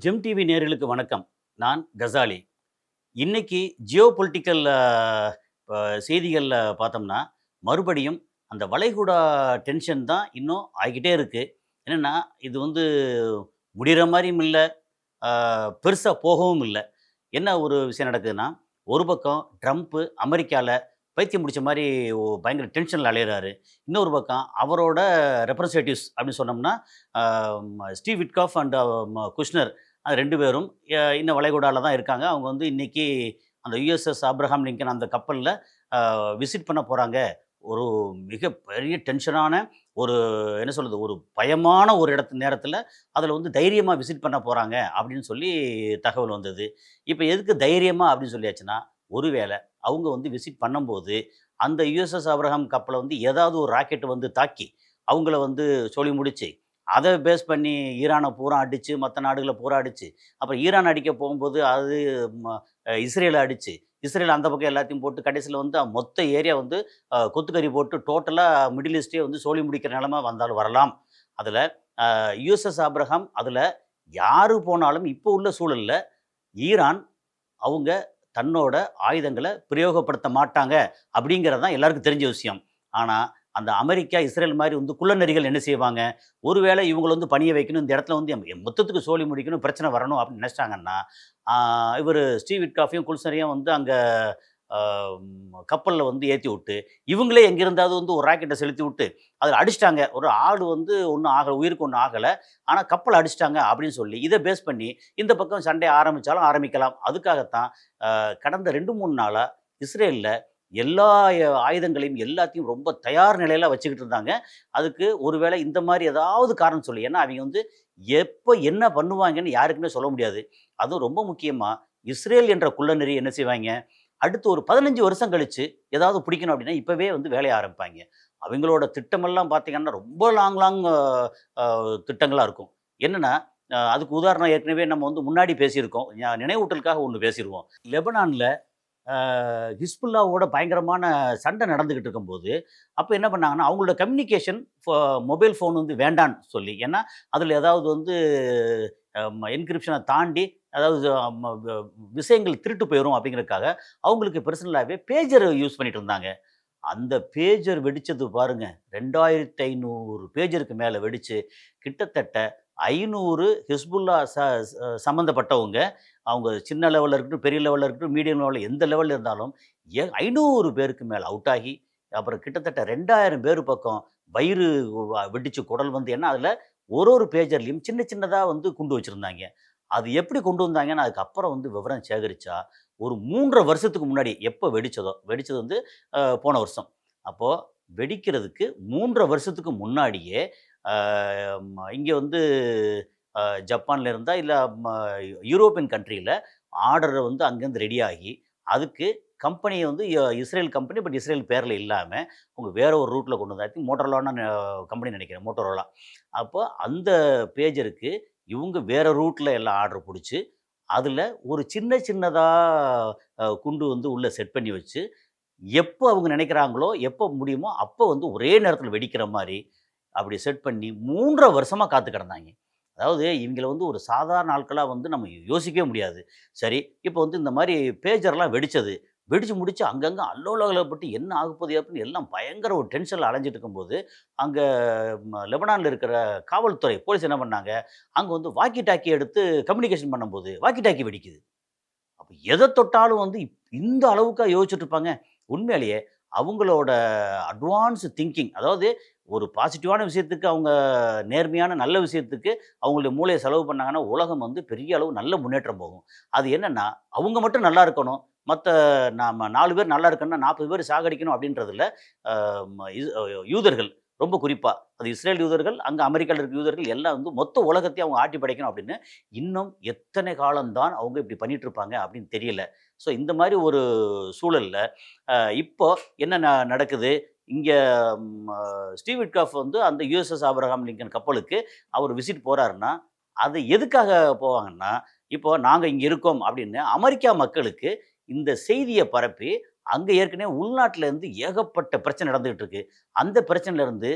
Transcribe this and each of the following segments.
GeM TV நேயர்களுக்கு வணக்கம். நான் கசாலி. இன்னைக்கு ஜியோ பொலிட்டிக்கல் செய்திகள்ல பார்த்தோம்னா, மறுபடியும் அந்த வளைகுடா டென்ஷன் தான் இன்னும் ஆகிக்கிட்டே இருக்கு. என்னன்னா, இது வந்து முடியிற மாரியும் இல்ல, அ பெருசா போகவும் இல்ல. என்ன ஒரு விஷயம் நடக்குதுன்னா, ஒரு பக்கம் ட்ரம்ப்பு அமெரிக்கால பைத்தியம் பிடிச்ச மாரி பயங்கர டென்ஷன்ல அலையிறாரு. இன்னொரு பக்கம் அவரோட ரெப்ரசன்டேட்டிவ்ஸ் அப்படின்னு சொன்னோம்னா, அ ஸ்டீவ் விட்காஃப் அண்ட் குஷ்னர் 2 பேரும் இன்னும் வளைகுடால தான் இருக்காங்க. அவங்க வந்து இன்னைக்கு அந்த யுஎஸ்எஸ் ஆப்ரஹாம் லிங்கன் அந்த கப்பல்ல விசிட் பண்ண போறாங்க. ஒரு மிகப்பெரிய டென்ஷனான ஒரு என்ன சொல்றது? ஒரு பயமான ஒரு நேரத்தில அதில வந்து தைரியமா விசிட் பண்ண போறாங்க அப்படின்னு சொல்லி தகவல் வந்தது. இப்ப எதுக்கு தைரியமா அப்படின்னு சொல்லியாச்சுன்னா, ஒருவேள அவங்க வந்து விசிட் பண்ணும்போது, அந்த யுஎஸ்எஸ் ஆபிரகாம் கப்பல வந்து ஏதாவது ஒரு ராக்கெட் வந்து தாக்கி, அவங்கள வந்து சொல்லி முடிச்சு, அத பேஸ் பண்ணி ஈரான பூரா அடிச்சு, மத்த நாடுகள பூரா அடிச்சு, அப்புறம் ஈரான் அடிக்க போகும்போது அது ம இஸ்ரேல அடிச்சு, இஸ்ரேல் அந்த பக்கம் எல்லாத்தையும் போட்டு கடைசில வந்து மொத்த ஏரியா வந்து கொத்துக்கறி போட்டு டோட்டலா மிடில் ஈஸ்ட்டே வந்து சோலி முடிக்கிற நிலைமை வந்தாலும் வரலாம். அதுல யுஎஸ்எஸ் ஆபிரகாம் அதுல யாரு போனாலும் இப்போ உள்ள சூழல்ல ஈரான் அவங்க தன்னோட ஆயுதங்கள பிரயோகப்படுத்த மாட்டாங்க அப்படிங்கிறது தான் எல்லாருக்கும் தெரிஞ்ச விஷயம். ஆனா, அந்த அமெரிக்கா, இஸ்ரேல் மாரி வந்து குள்ளநரிகள் என்ன செய்வாங்க, ஒருவேளை இவங்கள வந்து பணிய வைக்கணும், இந்த இடத்துல வந்து மொத்தத்துக்கு சோலி முடிக்கணும், பிரச்சனை வரணும் அப்படின்னு நினைச்சிட்டாங்கன்னா, ஆ இவரு ஸ்டீவ் விட்காஃபையும், குல்சனையும் வந்து அங்க ஆ கப்பல்ல வந்து ஏத்தி விட்டு, இவங்களே எங்கிருந்தாவது வந்து ஒரு ராக்கெட்ட செலுத்தி விட்டு, அதில அடிச்சுட்டாங்க. ஒரு ஆள் வந்து ஒண்ணும் ஆகல, உயிருக்கு ஒண்ணும் ஆகல. ஆனா கப்பல அடிச்சுட்டாங்க அப்படின்னு சொல்லி, இத பேஸ் பண்ணி இந்த பக்கம் சண்டை ஆரம்பிச்சாலும் ஆரம்பிக்கலாம். அதுக்காகத்தான் கடந்த 2, 3 நாளா இஸ்ரேல்ல எல்லா ஆயுதங்களையும் எல்லாத்தையும் ரொம்ப தயார் நிலையில வச்சுக்கிட்டு இருந்தாங்க. அதுக்கு ஒருவேளை இந்த மாரி ஏதாவது காரணம் சொல்லி ஏன்னா அவைங்க வந்து எப்ப என்ன பண்ணுவாங்கன்னு யாருக்குமே சொல்ல முடியாது. அதுவும் ரொம்ப முக்கியமா இஸ்ரேல் என்ற குள்ளநரி என்ன செய்வாய்ங்க, அடுத்து ஒரு 15 வருஷம் கழிச்சு ஏதாவது பிடிக்கணும் அப்படின்னா, இப்பவே வந்து வேலைய ஆரம்பிப்பாய்ங்க. அவங்களோட திட்டமெல்லாம் பார்த்தீங்கன்னா, ரொம்ப லாங் அ திட்டங்களா இருக்கும். என்னன்னா, அதுக்கு உதாரணம் ஏற்கனவே நம்ம வந்து முன்னாடி பேசியிருக்கோம். நினைவூட்டலுக்காக ஒண்ணு பேசிருவோம். லெபனான்ல அ ஹிஸ்புல்லாவோட பயங்கரமான சண்டை நடந்துகிட்டு இருக்கும்போது, அப்ப என்ன பண்ணாங்கன்னா, அவங்களோட கம்யூனிகேஷன் மொபைல் ஃபோன் வந்து வேண்டான்னு சொல்லி. ஏன்னா, அதில ஏதாவது வந்து என்கிரிப்ஷன தாண்டி அதாவது ம வ விஷயங்கள் திருட்டு போயிரும் அப்படிங்கிறதுக்காக, அவங்களுக்கு பெர்சனலாவே பேஜர் யூஸ் பண்ணிட்டு இருந்தாங்க. அந்த பேஜர் வெடிச்சது பாருங்க. 2500 பேஜருக்கு மேல வெடிச்சு, கிட்டத்தட்ட 500 ஹிஸ்புல்லா சம்மந்தப்பட்டவங்க, அவங்க சின்ன லெவல்ல இருக்கட்டும், பெரிய லெவல்ல இருக்கட்டும், மீடியம் லெவல்ல எந்த லெவல்ல இருந்தாலும், 500 பேருக்கு மேல அவுட் ஆகி, அப்புறம் கிட்டத்தட்ட 2000 பேரு பக்கம் வயிறு வெடிச்சு குடல் வந்து ஏன்னா, அதில ஒரு பேஜர்லயும் சின்ன சின்னதா வந்து குண்டு வச்சிருந்தாய்ங்க. அது எப்படி கொண்டு வந்தாங்கன்னு அதுக்கப்புறம் வந்து விவரம் சேகரிச்சா, ஒரு 3 1/2 வருஷத்துக்கு முன்னாடி எப்ப வெடிச்சதோ, வெடிச்சது வந்து போன வருஷம். அப்போ வெடிக்கிறதுக்கு 3 1/2 வருஷத்துக்கு முன்னாடியே, அ இங்க வந்து அ ஜப்பான்ல இருந்தா, இல்ல ம யூரோப்பியன் கண்ட்ரில ஆர்டர் வந்து அங்கேருந்து ரெடி ஆகி, அதுக்கு கம்பெனி வந்து இஸ்ரேல் கம்பெனி. பட் இஸ்ரேல் பேர்ல இல்லாம, அவங்க வேற ஒரு ரூட்ல கொண்டு வந்து ஐ திங்க் மோட்டோரோலான்னு கம்பெனி நெனைக்கிறேன். மோட்டோரோலா. அப்போ அந்த பேஜருக்கு இவங்க வேற ரூட்ல எல்லாம் ஆர்டர் புடிச்சு, அதுல ஒரு சின்ன சின்னதா குண்டு வந்து உள்ள செட் பண்ணி வச்சு, எப்போ அவங்க நினைக்கிறாங்களோ, எப்போ முடியுமோ, அப்போ வந்து ஒரே நேரத்தில வெடிக்கிற மாரி, அப்படி செட் பண்ணி 3 1/2 வருஷமா காத்து கிடந்தாய்ங்க. அதாவது இவங்கள வந்து ஒரு சாதாரண ஆட்களா வந்து நம்ம யோசிக்கவே முடியாது. சரி, இப்போ வந்து இந்த மாரி பேஜர்லாம் வெடிச்சது. வெடிச்சு முடிச்சு அங்கங்க அல்லோலகல்லப்பட்டு என்ன ஆகப்போகுது அப்படின்னு எல்லாம் பயங்கர ஒரு டென்ஷன்ல அலைஞ்சுட்டு இருக்கும்போது, அங்க லெபனான்ல இருக்கிற காவல்துறை, போலீஸ் என்ன பண்ணாங்க, அங்க வந்து வாக்கி டாக்கி எடுத்து கம்யூனிகேஷன் பண்ணும்போது, வாக்கி டாக்கி வெடிக்குது. அப்ப எத தொட்டாலும் வந்து இந்த அளவுக்கா யோசிச்சுட்டு இருப்பாங்க. உண்மையிலேயே அவங்களோட அட்வான்ஸ் திங்கிங் அதாவது ஒரு பாசிட்டிவான விஷயத்துக்கு அவங்க நேர்மையான நல்ல விஷயத்துக்கு அவங்களுடைய மூளைய செலவு பண்ணாங்கன்னா, உலகம் வந்து பெரிய அளவு நல்ல முன்னேற்றம் போகும். அது என்னன்னா, அவங்க மட்டும் நல்லா இருக்கணும். மத்த நாம 4 பேர் நல்லா இருக்கணும்னா 40 பேர் சாகடிக்கணும் அப்படின்றதுல அ ம இது யூதர்கள் ரொம்ப குறிப்பா. அது இஸ்ரேல் யூதர்கள், அங்க அமெரிக்கால இருக்க யூதர்கள் எல்லாம் வந்து மொத்த உலகத்தையும் அவங்க ஆட்டி படைக்கணும் அப்படின்னு இன்னும் எத்தனை காலம் தான் அவங்க இப்படி பண்ணிட்டு இருப்பாங்க அப்படின்னு தெரியல. ஸோ இந்த மாரி ஒரு சூழல்ல, இப்போ என்ன நடக்குது? இங்க ம ஸ்டீவ் விட்காஃப் வந்து அந்த யுஎஸ்எஸ் ஆபிரகாம் லிங்கன் கப்பலுக்கு அவர் விசிட் போறாருன்னா, அது எதுக்காக போவாங்கன்னா, இப்போ நாங்க இங்க இருக்கோம் அப்படின்னு அமெரிக்கா மக்களுக்கு இந்த செய்திய பரப்பி, அங்க ஏற்கனவே உள்நாட்டுல இருந்து ஏகப்பட்ட பிரச்சனை நடந்துகிட்டு இருக்கு. அந்த பிரச்சனையில இருந்து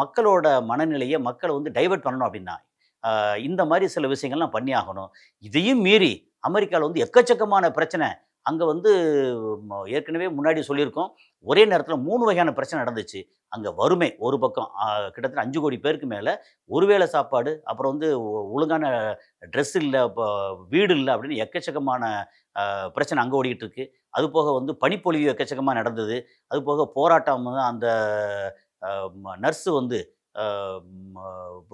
மக்களோட மனநிலைய மக்கள வந்து டைவர்ட் பண்ணணும் அப்படின்னா, இந்த மாதிரி சில விஷயங்கள்லாம் பண்ணி ஆகணும். இதையும் மீறி அமெரிக்கால வந்து எக்கச்சக்கமான பிரச்சனை. அங்க வந்து ஏற்கனவே முன்னாடி சொல்லியிருக்கோம். ஒரே நேரத்தில 3 வகையான பிரச்சனை நடந்துச்சு. அங்க வறுமை ஒரு பக்கம் கிட்டத்தட்ட 5,00,00,000 பேருக்கு மேல ஒரு வேளை சாப்பாடு, அப்புறம் வந்து ஒழுங்கான ட்ரெஸ் இல்ல, வீடு இல்ல அப்படின்னு எக்கச்சக்கமான பிரச்சனை அங்க ஓடிக்கிட்டு இருக்கு. அதுபோக வந்து பனிப்பொழிவு எக்கச்சக்கமா நடந்தது. அதுபோக போராட்டம் அந்த நர்ஸ் வந்து அ ம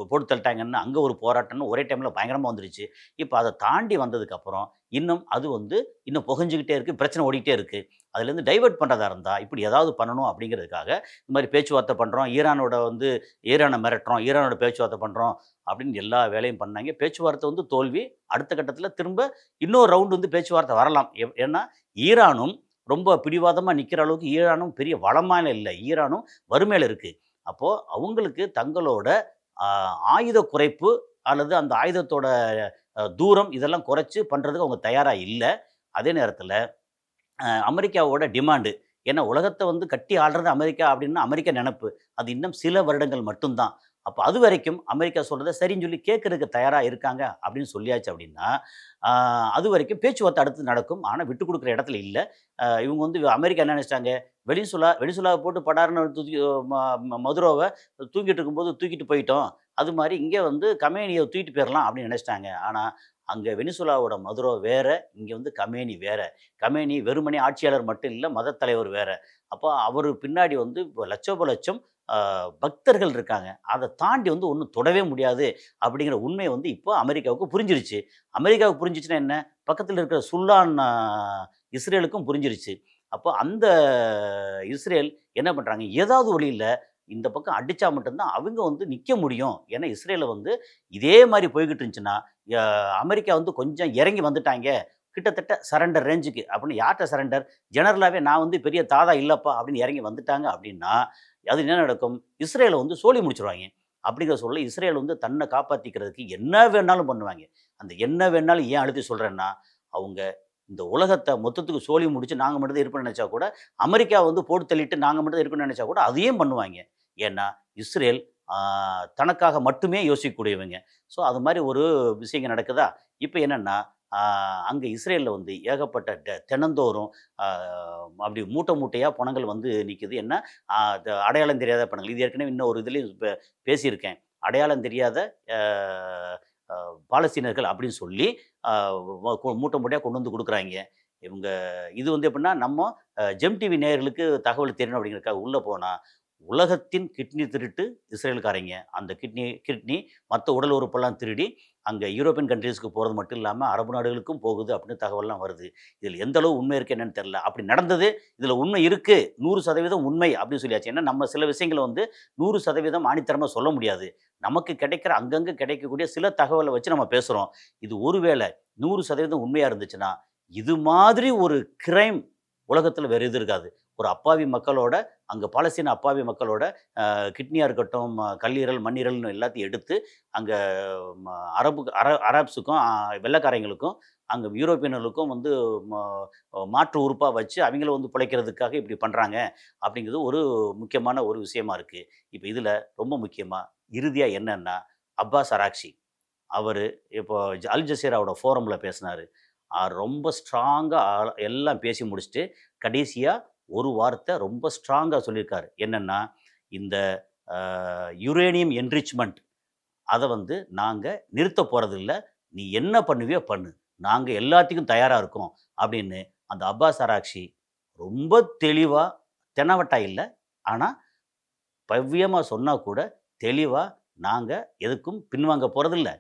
போட்டு தள்ளிட்டாங்கன்னு அங்க ஒரு போராட்டம்னு ஒரே டைம்ல பயங்கரமா வந்துருச்சு. இப்ப அத தாண்டி வந்ததுக்கப்புறம், இன்னும் அது வந்து இன்னும் புகஞ்சுகிட்டே இருக்கு. பிரச்சனை ஓடிக்கிட்டே இருக்கு. அதுலேருந்து டைவர்ட் பண்றதா இருந்தா, இப்படி ஏதாவது பண்ணணும் அப்படிங்கிறதுக்காக, இந்த மாரி பேச்சுவார்த்தை பண்றோம். ஈரானோட வந்து ஈரான மிரட்டுறோம். ஈரானோட பேச்சுவார்த்தை பண்றோம் அப்படின்னு எல்லா வேலையும் பண்ணாங்க. பேச்சுவார்த்தை வந்து தோல்வி. அடுத்த கட்டத்தில திரும்ப இன்னொரு ரவுண்ட் வந்து பேச்சுவார்த்தை வரலாம். ஏன்னா, ஈரானும் ரொம்ப பிடிவாதமா நிக்கிற அளவுக்கு ஈரானும் பெரிய வளமால இல்ல. ஈரானும் வறுமையில இருக்கு. அப்போ அவங்களுக்கு தங்களோட அ ஆயுத குறைப்பு அல்லது அந்த ஆயுதத்தோட தூரம் இதெல்லாம் குறைச்சு பண்றதுக்கு அவங்க தயாரா இல்ல. அதே நேரத்தில அமெரிக்காவோட டிமாண்டு. ஏன்னா உலகத்த வந்து கட்டி ஆள்றது அமெரிக்கா அப்படின்னு அமெரிக்க நெனப்பு. அது இன்னும் சில வருடங்கள் மட்டும் தான். அப்ப அதுவரைக்கும் அமெரிக்கா சொல்றத சரின்னு சொல்லி கேட்கறதுக்கு தயாரா இருக்காங்க அப்படின்னு சொல்லியாச்சு அப்படின்னா, ஆ அதுவரைக்கும் பேச்சுவார்த்தை அடுத்து நடக்கும். ஆனா விட்டுக் குடுக்குற இடத்துல இல்ல. இவங்க வந்து அமெரிக்கா என்ன நெனச்சுட்டாங்க, வெனிசுலாவ போட்டு படார்ன்னு தூக்கி ம ம மதுரோவ தூங்கிட்டு இருக்கும்போது தூக்கிட்டு போயிட்டோம். அது மாரி இங்க வந்து கமேனிய தூக்கிட்டு போயிரலாம் அப்படின்னு நெனச்சுட்டாங்க. ஆனா அங்க வெனிசுலாவோட மதுரோ வேற, இங்க வந்து கமேனி வேற. கமேனி வெறுமனே ஆட்சியாளர் மட்டும் இல்ல, மதத் தலைவர் வேற. அப்போ அவரு பின்னாடி வந்து இப்ப லட்சோப லட்சம் அ பக்தர்கள் இருக்காங்க. அத தாண்டி வந்து ஒண்ணும் தொடவே முடியாது அப்படிங்கிற உண்மை வந்து இப்போ அமெரிக்காவுக்கு புரிஞ்சிருச்சு. அமெரிக்காவுக்கு புரிஞ்சுச்சுன்னா என்ன? பக்கத்துல இருக்கிற சுல்லான் இஸ்ரேலுக்கும் புரிஞ்சிருச்சு. அப்போ அந்த இஸ்ரேல் என்ன பண்றாங்க? ஏதாவது வழியில இந்த பக்கம் அடிச்சா மட்டும் தான் அவங்க வந்து நிக்க முடியும். ஏன்னா இஸ்ரேல வந்து இதே மாரி போய்க்கிட்டு இருந்துச்சுன்னா, ய அமெரிக்கா வந்து கொஞ்சம் இறங்கி வந்துட்டாங்க. கிட்டத்தட்ட சரண்டர் ரேஞ்சுக்கு அப்படின்னு யார்ட்ட சரண்டர்? ஜெனரலாவே நான் வந்து பெரிய தாதா இல்லப்பா அப்படின்னு இறங்கி வந்துட்டாங்க அப்படின்னா, அது என்ன நடக்கும்? இஸ்ரேல வந்து சோலி முடிச்சுருவாய்ங்க. அப்படிங்கிற சூழல்ல இஸ்ரேல் வந்து தன்ன காப்பாத்திக்கிறதுக்கு என்ன வேணாலும் பண்ணுவாங்க. அந்த என்ன வேணாலும் ஏன் அழுத்தி சொல்றேன்னா, அவங்க இந்த உலகத்த மொத்தத்துக்கு சோலி முடிச்சு நாங்க மட்டும் தான் இருப்போம்னு நெனச்சா கூட, அமெரிக்கா வந்து போட்டு தள்ளிட்டு நாங்க மட்டும் தான் இருக்கணும்னு நெனச்சா கூட அதையும் பண்ணுவாய்ங்க. ஏன்னா, இஸ்ரேல் ஆ தனக்காக மட்டுமே யோசிக்கக்கூடியவங்க. ஸோ, அது மாரி ஒரு விஷயங்கள் நடக்குதா? இப்ப என்னன்னா, ஆ அங்க இஸ்ரேல்ல வந்து ஏகப்பட்ட தினந்தோறும் ஆ அப்படி மூட்டை மூட்டையா பணங்கள் வந்து நிக்குது. என்ன அடையாளம் தெரியாத பணங்கள். இது ஏற்கனவே இன்னொரு இதுலயும் பேசியிருக்கேன். அடையாளம் தெரியாத அ அ பாலஸ்தீனர்கள் அப்படின்னு சொல்லி அ மூட்டை மூட்டையா கொண்டு வந்து குடுக்குறாய்ங்க. இவங்க இது வந்து எப்படின்னா, நம்ம ஜெம் டிவி நேயர்களுக்கு தகவல் தெரியணும் அப்படிங்கிறதுக்காக உள்ள போனா, உலகத்தின் கிட்னி திருட்டு இஸ்ரேல்காரைங்க. அந்த கிட்னி மத்த உடல் உறுப்பெல்லாம் திருடி, அங்க யூரோப்பியன் கன்ட்ரீஸ்க்கு போறது மட்டும் இல்லாம, அரபு நாடுகளுக்கும் போகுது அப்படின்னு தகவல்லாம் வருது. இதில எந்த அளவு உண்மை இருக்கு என்னன்னு தெரியல. அப்படி நடந்தது, இதில உண்மை இருக்கு. 100% உண்மை அப்படின்னு சொல்லியாச்சு. ஏன்னா நம்ம சில விஷயங்கள வந்து 100% ஆணித்தரமா சொல்ல முடியாது. நமக்கு கிடைக்கிற அங்கங்க கிடைக்கக்கூடிய சில தகவல வச்சு நம்ம பேசுறோம். இது ஒருவேள 100% உண்மையா இருந்துச்சுன்னா, இது மாதிரி ஒரு கிரைம் உலகத்தில வேற எதுவும் இருக்காது. ஒரு அப்பாவி மக்களோட அங்க பாலஸ்தீன அப்பாவி மக்களோட கிட்னியா இருக்கட்டும், கல்லீரல், மண்ணீரல்னு எல்லாத்தையும் எடுத்து அங்க அரப்ஸுக்கும், வெள்ளைக்காரங்களுக்கும், அங்க யூரோப்பியர்களுக்கும் வந்து ம மாற்று உறுப்பா வச்சு அவைங்கள வந்து பிழைக்கிறதுக்காக இப்படி பண்றாங்க. அப்படிங்கிறது ஒரு முக்கியமான ஒரு விஷயமா இருக்கு. இப்ப இதுல ரொம்ப முக்கியமா இறுதியா என்னன்னா, அப்பாஸ் அராக்சி. அவரு இப்போ அல் ஜசீராவோட ஃபோரம்ல பேசினாரு. ரொம்ப ஸ்ட்ராங்கா எல்லாம் பேசி முடிச்சுட்டு, கடைசியா ஒரு வார்த்தை ரொம்ப ஸ்ட்ராங்கா சொல்லியிருக்காரு. என்னன்னா, இந்த அ யுரேனியம் என்ரிச்மென்ட் அத வந்து நாங்க நிறுத்தப் போறதில்ல. நீ என்ன பண்ணுவியோ பண்ணு. நாங்க எல்லாத்துக்கும் தயாரா இருக்கோம். அப்படின்னு அந்த அப்பாஸ் ஆராக்ஷி ரொம்ப தெளிவா, தெனாவட்டா இல்ல. ஆனா பவ்யமா சொன்னா கூட தெளிவா, நாங்க எதுக்கும் பின்வாங்க போறதில்ல.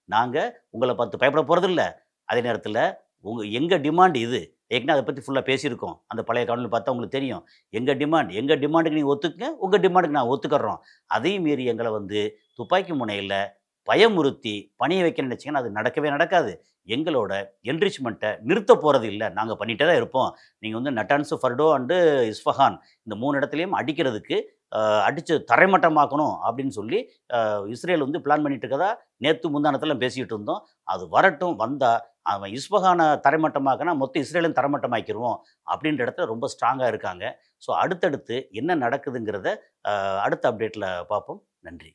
நாங்க உங்கள பார்த்து பயப்பட போறதில்ல. அதே நேரத்தில எங்க டிமாண்ட் இது. ஏற்கனவே அத பத்தி ஃபுல்லா பேசியிருக்கோம். அந்த பழைய காணொளி பார்த்தா உங்களுக்கு தெரியும். எங்க டிமாண்டுக்கு நீங்க ஒத்துக்குங்க. உங்க டிமாண்டுக்கு நாங்க ஒத்துக்கர்றோம். அதையும் மீறி எங்கள வந்து துப்பாக்கி முனையில பயமுறுத்தி பணிய வைக்கணும்னு நினைச்சீங்கன்னா, அது நடக்கவே நடக்காது. எங்களோட என்ரிச்மென்ட்ட நிறுத்தப் போறது இல்ல. நாங்க பண்ணிட்டே தான் இருப்போம். நீங்க வந்து நட்டான்ஸ், ஃபர்டோ அண்டு இஸ்ஃபஹான் இந்த 3 இடத்துலயும் அடிக்கிறதுக்கு அடிச்சு தரைமட்டமாக்கணும் அப்படின்னு சொல்லி இஸ்ரேல் வந்து பிளான் பண்ணிட்டு இருக்கதா நேத்து முந்தானத்துல பேசிட்டு இருந்தோம். அது வரட்டும். வந்தா அவன் இஸ்ஃபஹான தரைமட்டமாக்குனா மொத்த இஸ்ரேலையும் தரைமட்டமாக்கிருவோம் அப்படின்ற இடத்துல ரொம்ப ஸ்ட்ராங்கா இருக்காங்க. ஸோ அடுத்தடுத்து என்ன நடக்குதுங்கிறத அடுத்த அப்டேட்ல பார்ப்போம். நன்றி.